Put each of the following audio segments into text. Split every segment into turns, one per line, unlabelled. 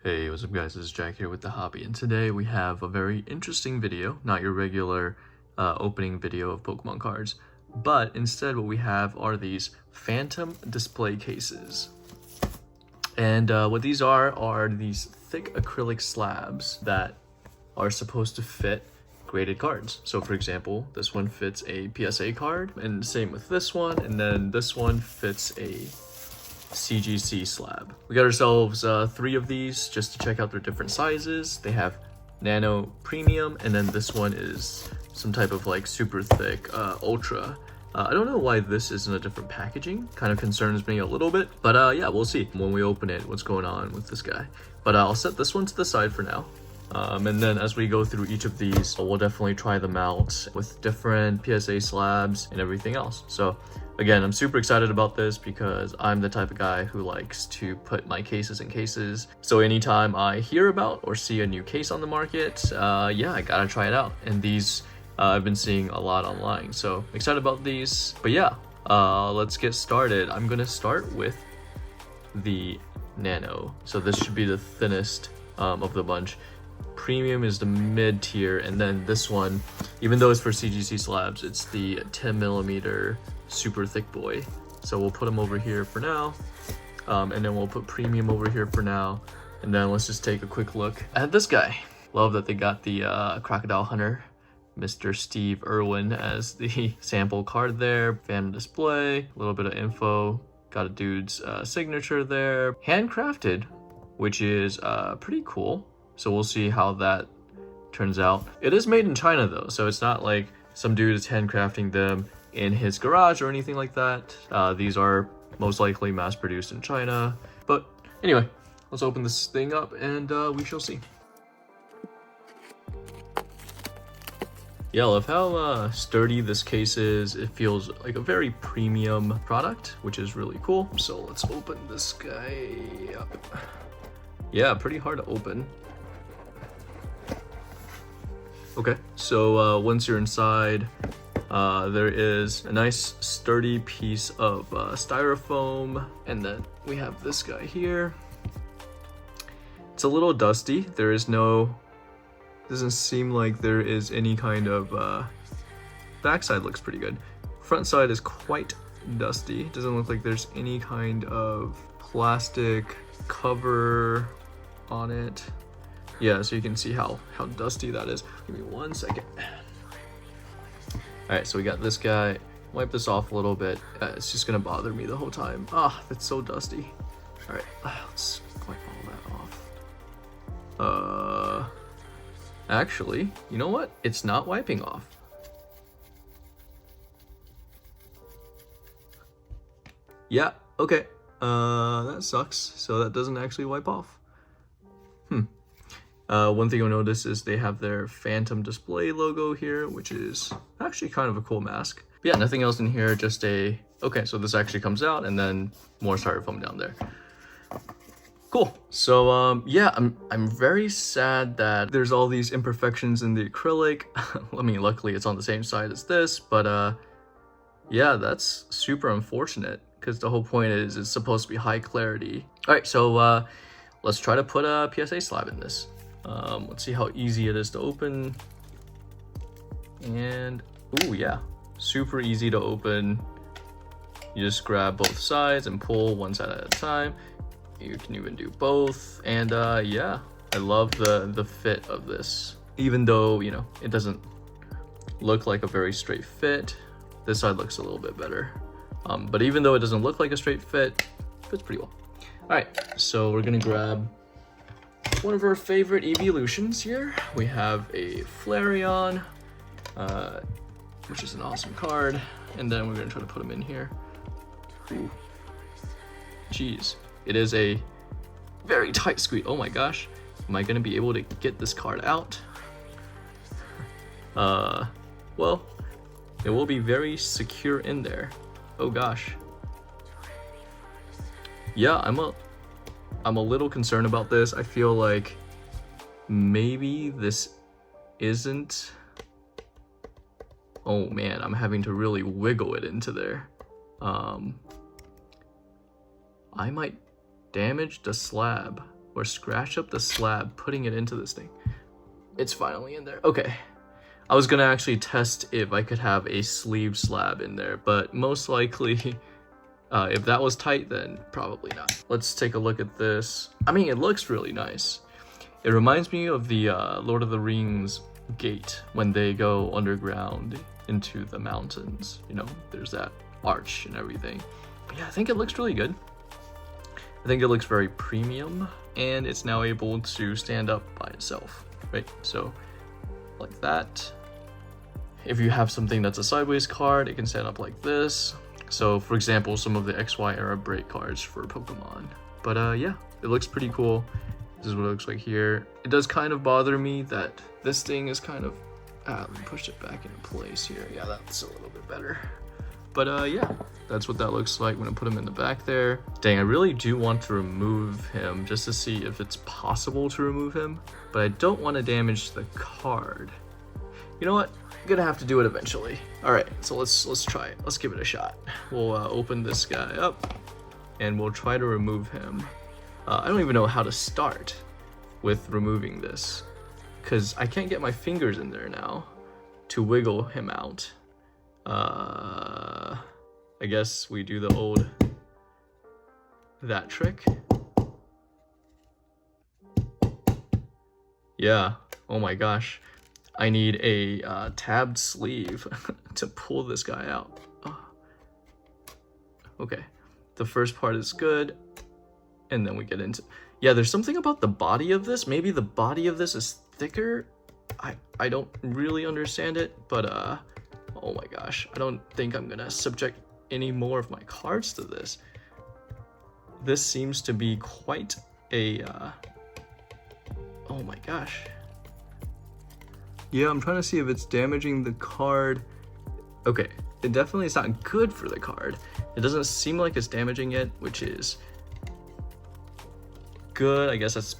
Hey, what's up guys, this is Jack here with The Hobby, and today we have a very interesting video, not your regular opening video of Pokemon cards, but instead what we have are these phantom display cases. And what these are these thick acrylic slabs that are supposed to fit graded cards. So for example, this one fits a PSA card, and same with this one, and then this one fits a CGC slab. We got ourselves 3 of these just to check out their different sizes. They have nano, premium, and then this one is some type of like super thick ultra. I don't know why this is in a different packaging. Kind of concerns me a little bit, but yeah, we'll see when we open it what's going on with this guy. But I'll set this one to the side for now. And then as we go through each of these, we'll definitely try them out with different PSA slabs and everything else. So again, I'm super excited about this because I'm the type of guy who likes to put my cases in cases. So anytime I hear about or see a new case on the market, yeah, I gotta try it out. And these I've been seeing a lot online, so excited about these. But yeah, let's get started. I'm gonna start with the nano. So this should be the thinnest of the bunch. Premium is the mid tier, and then this one, even though it's for CGC slabs, it's the 10mm super thick boy. So we'll put them over here for now, and then we'll put premium over here for now, and then let's just take a quick look at this guy. Love that they got the Crocodile Hunter, Mr. Steve Irwin, as the sample card there. Phantom display, a little bit of info, got a dude's signature there, handcrafted, which is pretty cool. So we'll see how that turns out. It is made in China though, so it's not like some dude is handcrafting them in his garage or anything like that. These are most likely mass produced in China. But anyway, let's open this thing up and we shall see. Yeah, I love how sturdy this case is. It feels like a very premium product, which is really cool. So let's open this guy up. Yeah, pretty hard to open. Okay, so once you're inside, there is a nice sturdy piece of styrofoam, and then we have this guy here. It's a little dusty. There is doesn't seem like there is any kind of, backside looks pretty good. Front side is quite dusty. Doesn't look like there's any kind of plastic cover on it. Yeah, so you can see how dusty that is. Give me 1 second. All right, so we got this guy. Wipe this off a little bit. It's just gonna bother me the whole time. Ah, that's so dusty. All right, let's wipe all that off. Actually, you know what? It's not wiping off. Yeah, okay. That sucks. So that doesn't actually wipe off. One thing you'll notice is they have their phantom display logo here, which is actually kind of a cool mask. But yeah, nothing else in here, just a... Okay, so this actually comes out, and then more styrofoam down there. Cool. So yeah, I'm very sad that there's all these imperfections in the acrylic. I mean, luckily it's on the same side as this, but yeah, that's super unfortunate because the whole point is it's supposed to be high clarity. All right, so let's try to put a PSA slab in this. Let's see how easy it is to open. And ooh, yeah, super easy to open. You just grab both sides and pull one side at a time. You can even do both, and yeah, I love the fit of this. Even though, you know, it doesn't look like a very straight fit, this side looks a little bit better. But even though it doesn't look like a straight fit, it fits pretty well. All right, so we're gonna grab one of our favorite evolutions here. We have a Flareon, which is an awesome card, and then we're gonna try to put him in here. Ooh. Jeez. It is a very tight squeeze. Oh my gosh. Am I gonna be able to get this card out? Well, it will be very secure in there. Oh gosh. Yeah, I'm a little concerned about this. I feel like maybe this isn't... Oh man, I'm having to really wiggle it into there. I might damage the slab. or scratch up the slab putting it into this thing. It's finally in there. Okay. I was gonna actually test if I could have a sleeve slab in there, but most likely, if that was tight, then probably not. Let's take a look at this. I mean, it looks really nice. It reminds me of the Lord of the Rings gate when they go underground into the mountains. You know, there's that arch and everything. But yeah, I think it looks really good. I think it looks very premium, and it's now able to stand up by itself, right? So like that. If you have something that's a sideways card, it can stand up like this. So for example, some of the XY era break cards for Pokemon. But yeah, it looks pretty cool. This is what it looks like here. It does kind of bother me that this thing is kind of, let me push it back into place here. Yeah, that's a little bit better. But yeah, that's what that looks like when I put him in the back there. Dang, I really do want to remove him just to see if it's possible to remove him, but I don't want to damage the card. You know what? I'm gonna have to do it eventually. All right, so let's try it. Let's give it a shot. We'll open this guy up and we'll try to remove him. I don't even know how to start with removing this because I can't get my fingers in there now to wiggle him out. I guess we do the old that trick. Yeah, oh my gosh. I need a tabbed sleeve to pull this guy out. Oh. Okay, the first part is good, and then we get into, yeah, there's something about the body of this. Maybe the body of this is thicker. I don't really understand it, but oh my gosh, I don't think I'm gonna subject any more of my cards to this. This seems to be quite a oh my gosh. Yeah, I'm trying to see if it's damaging the card. Okay, it definitely is not good for the card. It doesn't seem like it's damaging it, which is good. I guess that's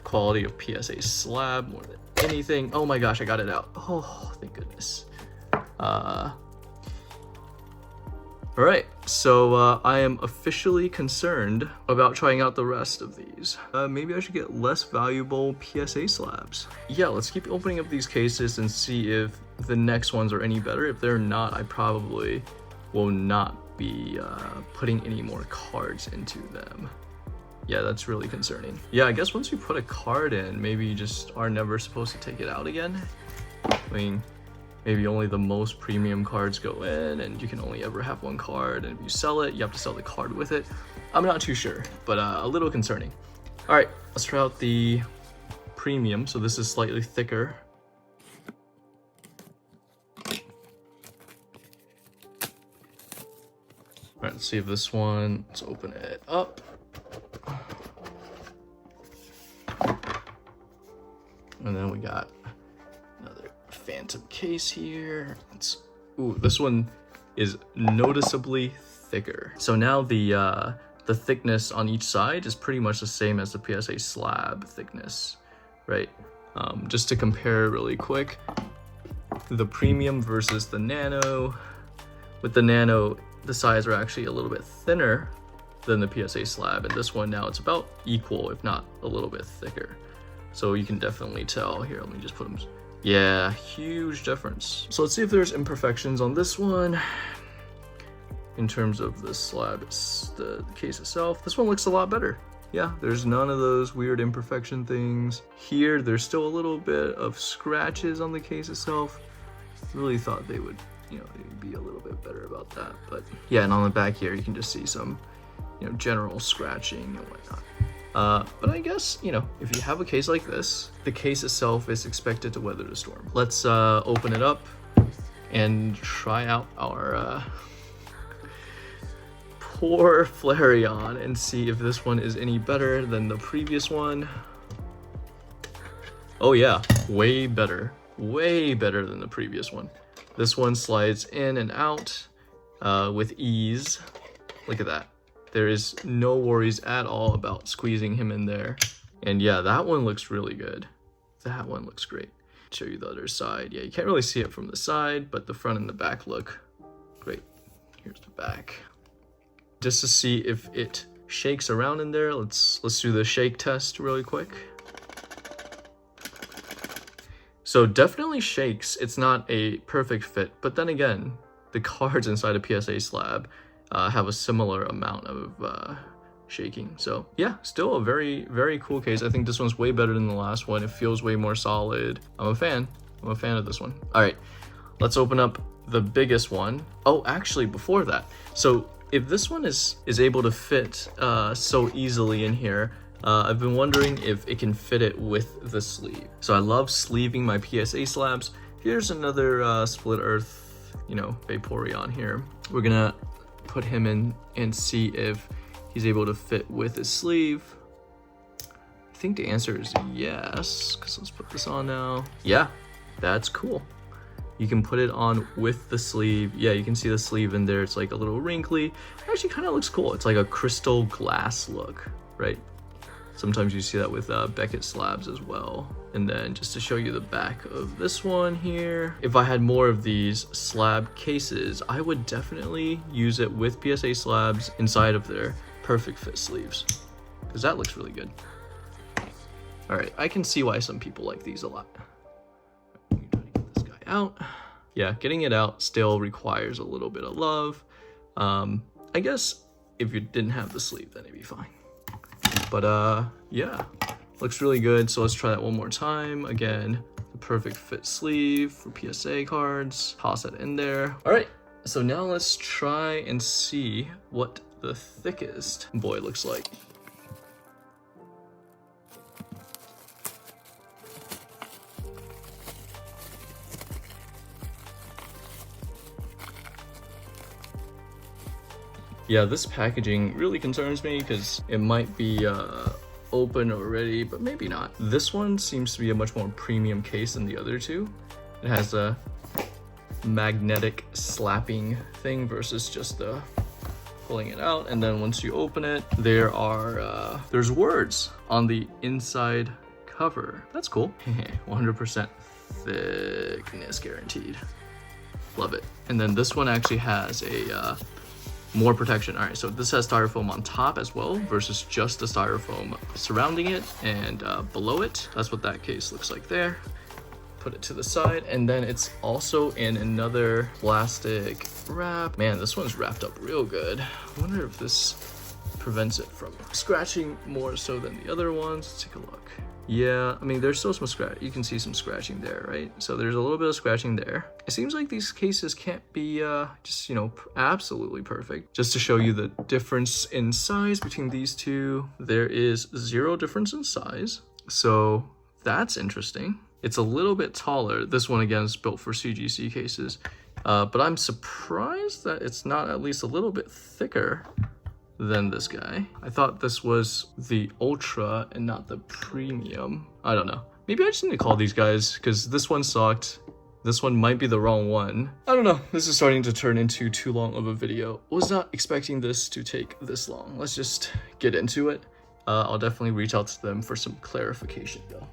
quality of PSA slab more than anything. Oh my gosh, I got it out. Oh, thank goodness. All right, so I am officially concerned about trying out the rest of these. Maybe I should get less valuable PSA slabs. Yeah, let's keep opening up these cases and see if the next ones are any better. If they're not, I probably will not be putting any more cards into them. Yeah, that's really concerning. Yeah, I guess once you put a card in, maybe you just are never supposed to take it out again. I mean, maybe only the most premium cards go in and you can only ever have one card, and if you sell it, you have to sell the card with it. I'm not too sure, but a little concerning. All right, let's try out the premium. So this is slightly thicker. All right, let's see if this one, let's open it up. And then we got another phantom case here. Ooh, this one is noticeably thicker. So now the thickness on each side is pretty much the same as the PSA slab thickness, right? Just to compare really quick, the premium versus the nano. With the nano, the sides are actually a little bit thinner than the PSA slab, and this one now it's about equal, if not a little bit thicker. So you can definitely tell. Here, let me just put them. Yeah, huge difference. So let's see if there's imperfections on this one. In terms of the slab, the case itself, this one looks a lot better. Yeah, there's none of those weird imperfection things. Here, there's still a little bit of scratches on the case itself. Really thought they would, you know, they'd be a little bit better about that. But yeah, and on the back here, you can just see some, you know, general scratching and whatnot. But I guess, you know, if you have a case like this, the case itself is expected to weather the storm. Let's open it up and try out our poor Flareon and see if this one is any better than the previous one. Oh yeah, way better than the previous one. This one slides in and out with ease. Look at that. There is no worries at all about squeezing him in there. And yeah, that one looks really good. That one looks great. Show you the other side. Yeah, you can't really see it from the side, but the front and the back look great. Here's the back. Just to see if it shakes around in there. Let's do the shake test really quick. So definitely shakes. It's not a perfect fit, but then again, the cards inside a PSA slab have a similar amount of shaking. So yeah, still a very, very cool case. I think this one's way better than the last one. It feels way more solid. I'm a fan of this one. All right, let's open up the biggest one. Oh, actually before that, so if this one is able to fit so easily in here, I've been wondering if it can fit it with the sleeve. So I love sleeving my PSA slabs. Here's another Split Earth, you know, Vaporeon here. We're gonna put him in and see if he's able to fit with his sleeve. I think the answer is yes, because let's put this on now. Yeah, that's cool. You can put it on with the sleeve. Yeah, you can see the sleeve in there. It's like a little wrinkly. It actually kind of looks cool. It's like a crystal glass look, right? Sometimes you see that with Beckett slabs as well. And then just to show you the back of this one here, if I had more of these slab cases, I would definitely use it with PSA slabs inside of their perfect fit sleeves, because that looks really good. All right, I can see why some people like these a lot. Let me try to get this guy out. Yeah, getting it out still requires a little bit of love. I guess if you didn't have the sleeve, then it'd be fine. But yeah, looks really good. So let's try that one more time. Again, the perfect fit sleeve for PSA cards. Toss it in there. All right, so now let's try and see what the thickest boy looks like. Yeah, this packaging really concerns me because it might be open already, but maybe not. This one seems to be a much more premium case than the other two. It has a magnetic slapping thing versus just pulling it out. And then once you open it, there's words on the inside cover. That's cool. 100% thickness guaranteed. Love it. And then this one actually has a more protection. All right, so this has styrofoam on top as well versus just the styrofoam surrounding it and below it. That's what that case looks like there. Put it to the side, and then it's also in another plastic wrap. Man, this one's wrapped up real good. I wonder if this prevents it from scratching more so than the other ones. Let's take a look. Yeah, I mean, there's still some scratch. You can see some scratching there, right? So there's a little bit of scratching there. It seems like these cases can't be just, you know, absolutely perfect. Just to show you the difference in size between these two, there is 0 difference in size. So that's interesting. It's a little bit taller. This one, again, is built for CGC cases. But I'm surprised that it's not at least a little bit thicker than this guy. I thought this was the Ultra and not the Premium. I don't know. Maybe I just need to call these guys because this one sucked. This one might be the wrong one. I don't know. This is starting to turn into too long of a video. Was not expecting this to take this long. Let's just get into it. I'll definitely reach out to them for some clarification though.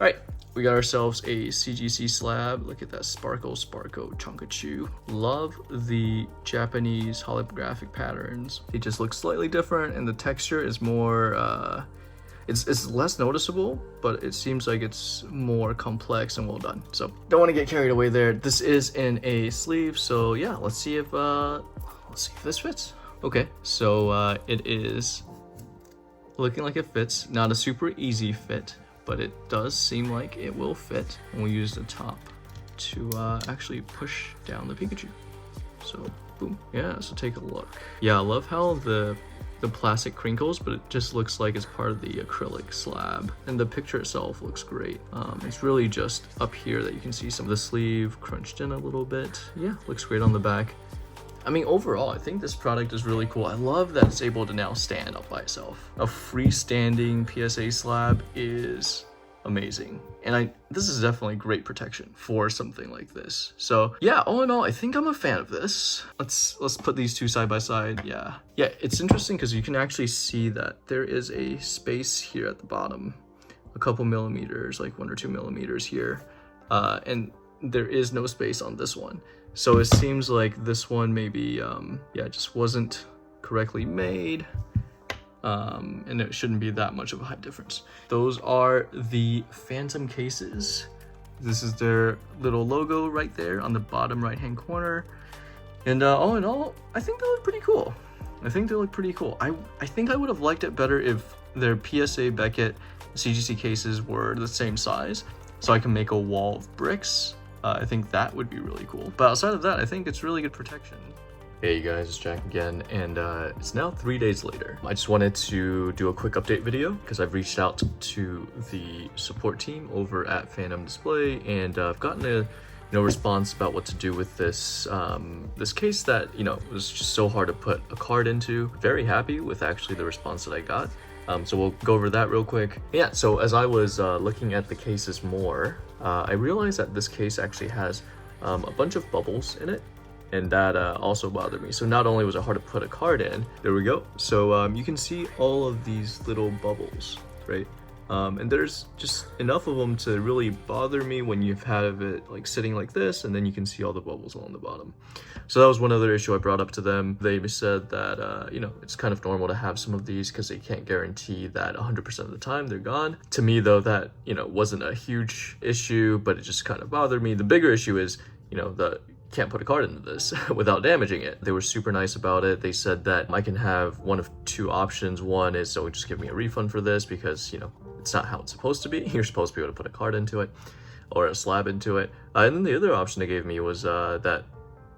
All right, we got ourselves a CGC slab. Look at that Sparkle Chonkachu. Love the Japanese holographic patterns. They just look slightly different and the texture is more, it's less noticeable, but it seems like it's more complex and well done. So don't want to get carried away there. This is in a sleeve, so yeah, let's see if this fits. Okay, so it is looking like it fits. Not a super easy fit, but it does seem like it will fit. And we use the top to actually push down the Pikachu. So boom. Yeah, so take a look. Yeah, I love how the plastic crinkles, but it just looks like it's part of the acrylic slab. And the picture itself looks great. It's really just up here that you can see some of the sleeve crunched in a little bit. Yeah, looks great on the back. I mean, overall, I think this product is really cool. I love that it's able to now stand up by itself. A freestanding PSA slab is amazing. And this is definitely great protection for something like this. So yeah, all in all, I think I'm a fan of this. Let's put these two side by side. Yeah, it's interesting because you can actually see that there is a space here at the bottom, a couple millimeters, like 1 or 2 millimeters here. And there is no space on this one. So it seems like this one maybe, just wasn't correctly made. and it shouldn't be that much of a height difference. Those are the Phantom cases. This is their little logo right there on the bottom right hand corner. And all in all, I think they look pretty cool. I think I would have liked it better if their PSA Beckett CGC cases were the same size, so I can make a wall of bricks. I think that would be really cool. But outside of that, I think it's really good protection. Hey guys, it's Jack again, and it's now 3 days later. I just wanted to do a quick update video because I've reached out to the support team over at Phantom Display, and I've gotten a response about what to do with this this case that was just so hard to put a card into. Very happy with actually the response that I got. So we'll go over that real quick. Yeah, so as I was looking at the cases more, I realized that this case actually has a bunch of bubbles in it, and that also bothered me. So not only was it hard to put a card in, there we go. So you can see all of these little bubbles, right? And there's just enough of them to really bother me when you've had it like sitting like this, and then you can see all the bubbles along the bottom. So that was one other issue I brought up to them. They said that it's kind of normal to have some of these because they can't guarantee that 100% of the time they're gone. To me though, that wasn't a huge issue, but it just kind of bothered me. The bigger issue is the can't put a card into this without damaging it. They were super nice about it. They said that I can have one of two options. One is, so just give me a refund for this because it's not how it's supposed to be. You're supposed to be able to put a card into it or a slab into it. And then the other option they gave me was that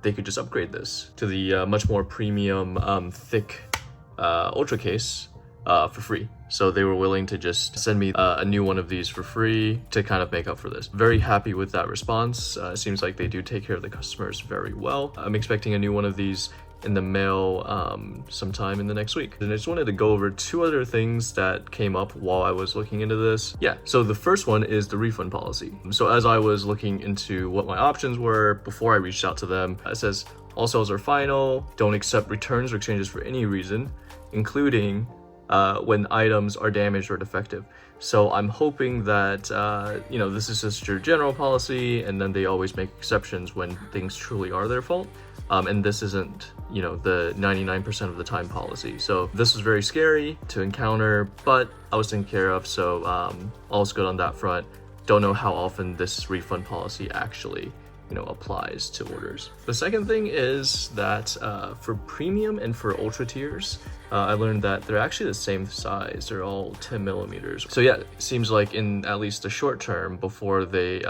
they could just upgrade this to the much more premium thick ultra case for free. So they were willing to just send me a new one of these for free to kind of make up for this. Very happy with that response. It seems like they do take care of the customers very well. I'm expecting a new one of these in the mail sometime in the next week. And I just wanted to go over two other things that came up while I was looking into this. Yeah, so the first one is the refund policy. So as I was looking into what my options were before I reached out to them, it says all sales are final, don't accept returns or exchanges for any reason, including when items are damaged or defective. So I'm hoping that this is just your general policy, and then they always make exceptions when things truly are their fault. And this isn't the 99% of the time policy. So this was very scary to encounter, but I was taken care of, so all's good on that front. Don't know how often this refund policy actually applies to orders. The second thing is that for premium and for ultra tiers, I learned that they're actually the same size. They're all 10 millimeters. So yeah, it seems like in at least the short term, before they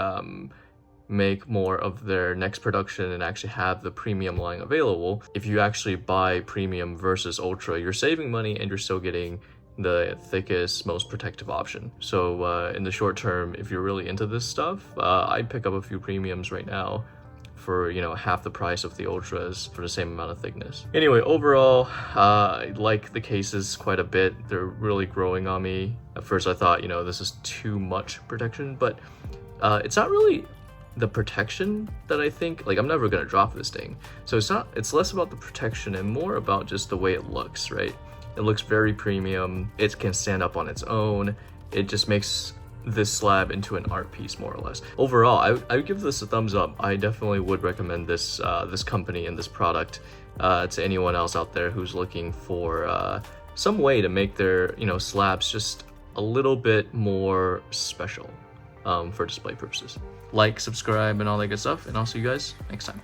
make more of their next production and actually have the premium line available, if you actually buy premium versus ultra, you're saving money and you're still getting the thickest, most protective option. So in the short term, if you're really into this stuff, I'd pick up a few premiums right now for half the price of the ultras for the same amount of thickness. Anyway, overall, I like the cases quite a bit. They're really growing on me. At first I thought this is too much protection, but it's not really the protection that I think. Like, I'm never gonna drop this thing, so it's less about the protection and more about just the way it looks, right? It looks very premium. It can stand up on its own. It just makes this slab into an art piece, more or less. Overall, I would give this a thumbs up. I definitely would recommend this this company and this product to anyone else out there who's looking for some way to make their slabs just a little bit more special for display purposes. Like, subscribe, and all that good stuff, and I'll see you guys next time.